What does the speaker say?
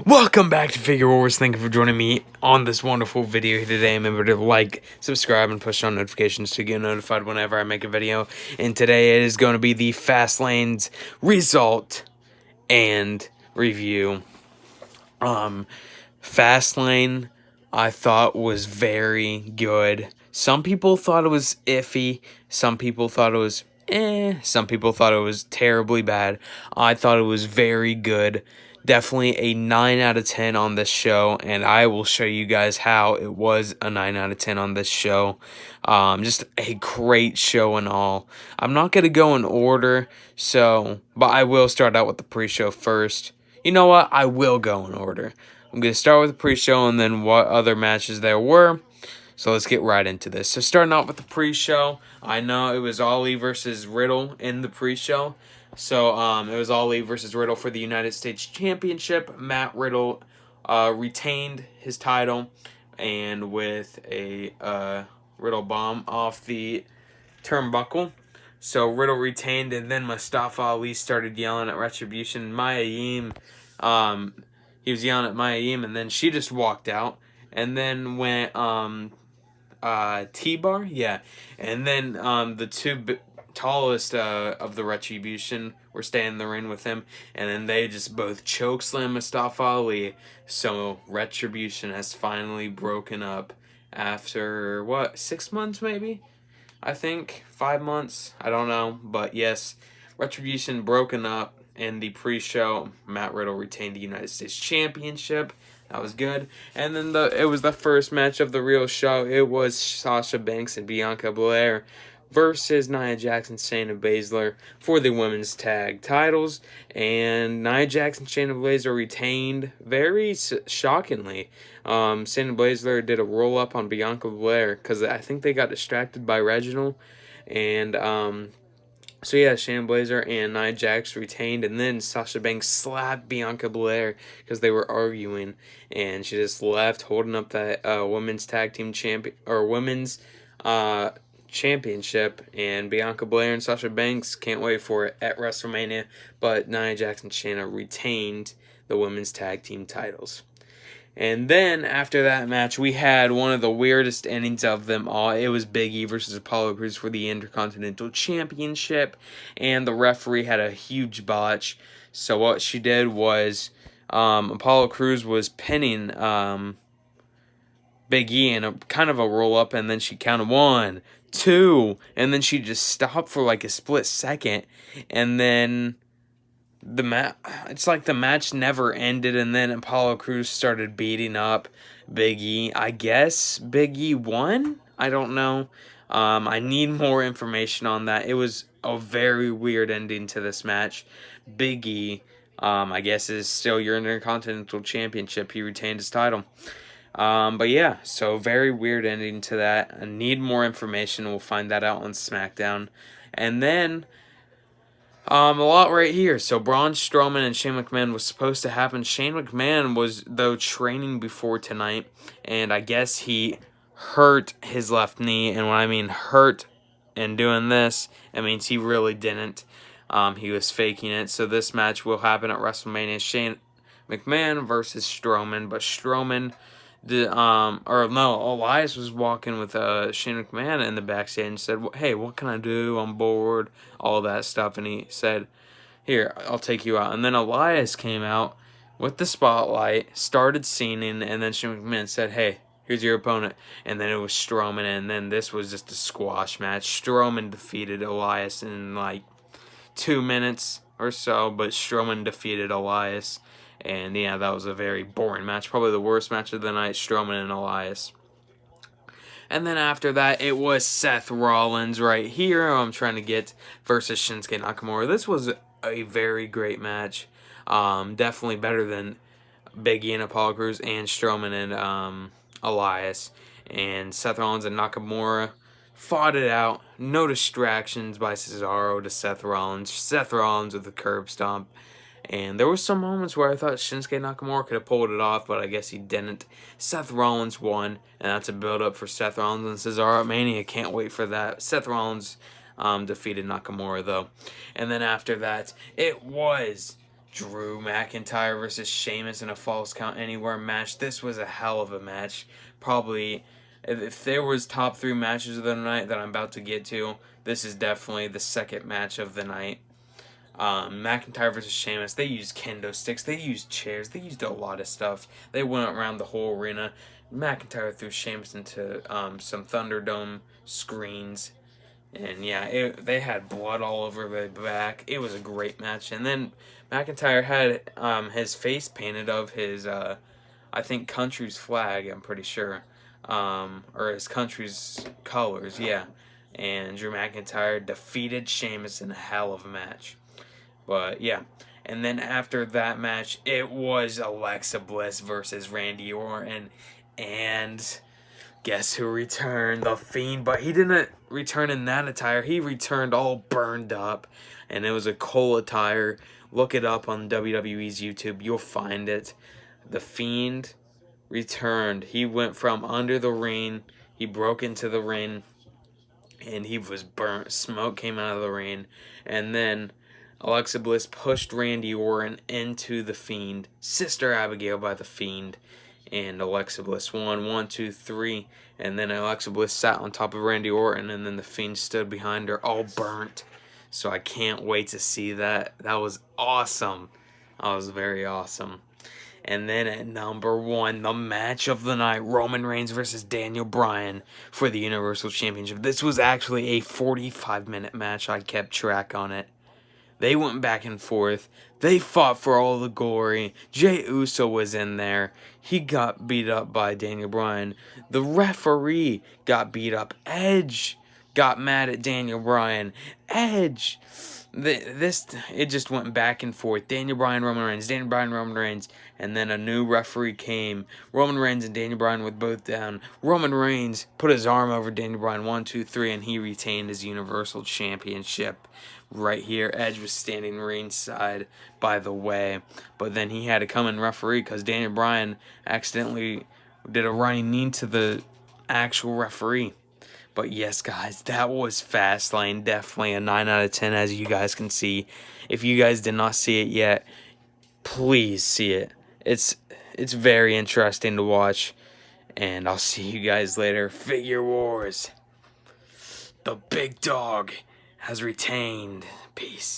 Welcome back to Figure Wars. Thank you for joining me on this wonderful video here today. Remember to like, subscribe, and push on notifications to get notified whenever I make a video. And today it is going to be the Fastlane's result and review. Fastlane I thought was very good. Some people thought it was iffy. Some people thought it was some people thought it was terribly bad. I thought it was very good. Definitely a 9 out of 10 on this show, and I will show you guys how it was a 9 out of 10 on this show. Just a great show and all. I'm not going to go in order, but I will start out with the pre-show first. You know what? I will go in order. I'm going to start with the pre-show and then what other matches there were. So let's get right into this. So starting out with the pre-show, I know it was Ali versus Riddle in the pre-show. So it was Ali versus Riddle for the United States Championship. Matt Riddle retained his title, and with a Riddle bomb off the turnbuckle. So Riddle retained, and then Mustafa Ali started yelling at Retribution. Mia he was yelling at Mia, and then she just walked out. And then went T-Bar, yeah. And then the two tallest of the Retribution were staying in the ring with him, and then they just both chokeslam Mustafa Ali. So Retribution has finally broken up after, what, 6 months maybe? I think 5 months, I don't know, but yes, Retribution broken up. In the pre-show, Matt Riddle retained the United States Championship. That was good. And then it was the first match of the real show. It was Sasha Banks and Bianca Belair versus Nia Jax and Shayna Baszler for the women's tag titles. And Nia Jax and Shayna Baszler retained very shockingly. Shayna Baszler did a roll-up on Bianca Belair because I think they got distracted by Reginald. And so yeah, Shayna Baszler and Nia Jax retained, and then Sasha Banks slapped Bianca Belair because they were arguing, and she just left holding up that women's tag team women's championship. And Bianca Belair and Sasha Banks can't wait for it at WrestleMania, but Nia Jax and Shayna retained the women's tag team titles. And then, after that match, we had one of the weirdest endings of them all. It was Big E versus Apollo Crews for the Intercontinental Championship. And the referee had a huge botch. So what she did was, Apollo Crews was pinning Big E in a kind of a roll-up. And then she counted 1, 2. And then she just stopped for like a split second. And then it's like the match never ended, and then Apollo Crews started beating up Big E. I guess Big E won? I don't know. I need more information on that. It was a very weird ending to this match. Big E, I guess, is still your Intercontinental Championship. He retained his title. But yeah, so very weird ending to that. I need more information. We'll find that out on SmackDown. And then a lot right here. So Braun Strowman and Shane McMahon was supposed to happen. Shane McMahon was, though, training before tonight, and I guess he hurt his left knee. And when I mean hurt and doing this, it means he really didn't. He was faking it. So this match will happen at WrestleMania. Shane McMahon versus Strowman, but Strowman Elias was walking with Shane McMahon in the backstage and said, "Hey, what can I do? I'm bored," all that stuff. And he said, "Here, I'll take you out." And then Elias came out with the spotlight, started singing, and then Shane McMahon said, "Hey, here's your opponent." And then it was Strowman, and then this was just a squash match. Strowman defeated Elias in like 2 minutes or so, but Strowman defeated Elias. And yeah, that was a very boring match. Probably the worst match of the night, Strowman and Elias. And then after that, it was Seth Rollins right here, I'm trying to get, versus Shinsuke Nakamura. This was a very great match. Definitely better than Big E and Apollo Crews and Strowman and Elias. And Seth Rollins and Nakamura fought it out. No distractions by Cesaro to Seth Rollins. Seth Rollins with the curb stomp. And there were some moments where I thought Shinsuke Nakamura could have pulled it off, but I guess he didn't. Seth Rollins won, and that's a build-up for Seth Rollins and Cesaro at Mania. Can't wait for that. Seth Rollins defeated Nakamura, though. And then after that, it was Drew McIntyre versus Sheamus in a Falls Count Anywhere match. This was a hell of a match. Probably, if there was top 3 matches of the night that I'm about to get to, this is definitely the second match of the night. McIntyre versus Sheamus, they used kendo sticks, they used chairs, they used a lot of stuff. They went around the whole arena. McIntyre threw Sheamus into some Thunderdome screens. And yeah, they had blood all over their back. It was a great match. And then McIntyre had his face painted of his, I think, country's flag, I'm pretty sure. Or his country's colors, yeah. And Drew McIntyre defeated Sheamus in a hell of a match. But yeah, and then after that match, it was Alexa Bliss versus Randy Orton, and guess who returned? The Fiend. But he didn't return in that attire. He returned all burned up, and it was a Cole attire. Look it up on WWE's YouTube. You'll find it. The Fiend returned. He went from under the ring. He broke into the ring, and he was burnt. Smoke came out of the ring, and then Alexa Bliss pushed Randy Orton into the Fiend. Sister Abigail by the Fiend. And Alexa Bliss won 1, 2, 3. And then Alexa Bliss sat on top of Randy Orton. And then the Fiend stood behind her all burnt. So I can't wait to see that. That was awesome. That was very awesome. And then at number 1, the match of the night, Roman Reigns versus Daniel Bryan for the Universal Championship. This was actually a 45-minute match. I kept track on it. They went back and forth. They fought for all the glory. Jey Uso was in there. He got beat up by Daniel Bryan. The referee got beat up. Edge got mad at Daniel Bryan. Edge. It just went back and forth. Daniel Bryan, Roman Reigns. Daniel Bryan, Roman Reigns. And then a new referee came. Roman Reigns and Daniel Bryan were both down. Roman Reigns put his arm over Daniel Bryan. 1, 2, 3. And he retained his Universal Championship. Right here, Edge was standing ringside, by the way, but then he had to come and referee because Daniel Bryan accidentally did a running knee to the actual referee. But yes, guys, that was Fastlane. Definitely a 9 out of 10, as you guys can see. If you guys did not see it yet, please see it. It's very interesting to watch, and I'll see you guys later. Figure Wars. The big dog has retained. Peace.